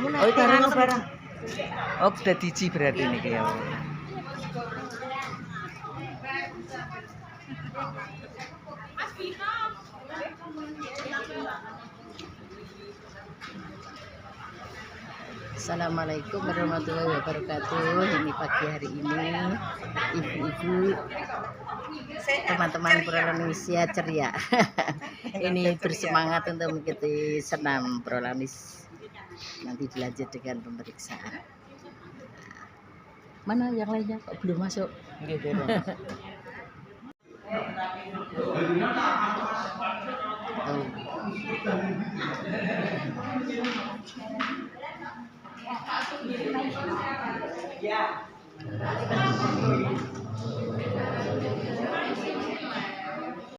Oh, barang barang. Oh, udah diji berarti nih ya. Assalamualaikum warahmatullahi wabarakatuh. Ini pagi hari ini ibu-ibu, teman-teman Indonesia ceria. Ini bersemangat untuk mengikuti senam prolamis. Nanti dilanjut dengan pemeriksaan. Mana yang lainnya kok belum masuk?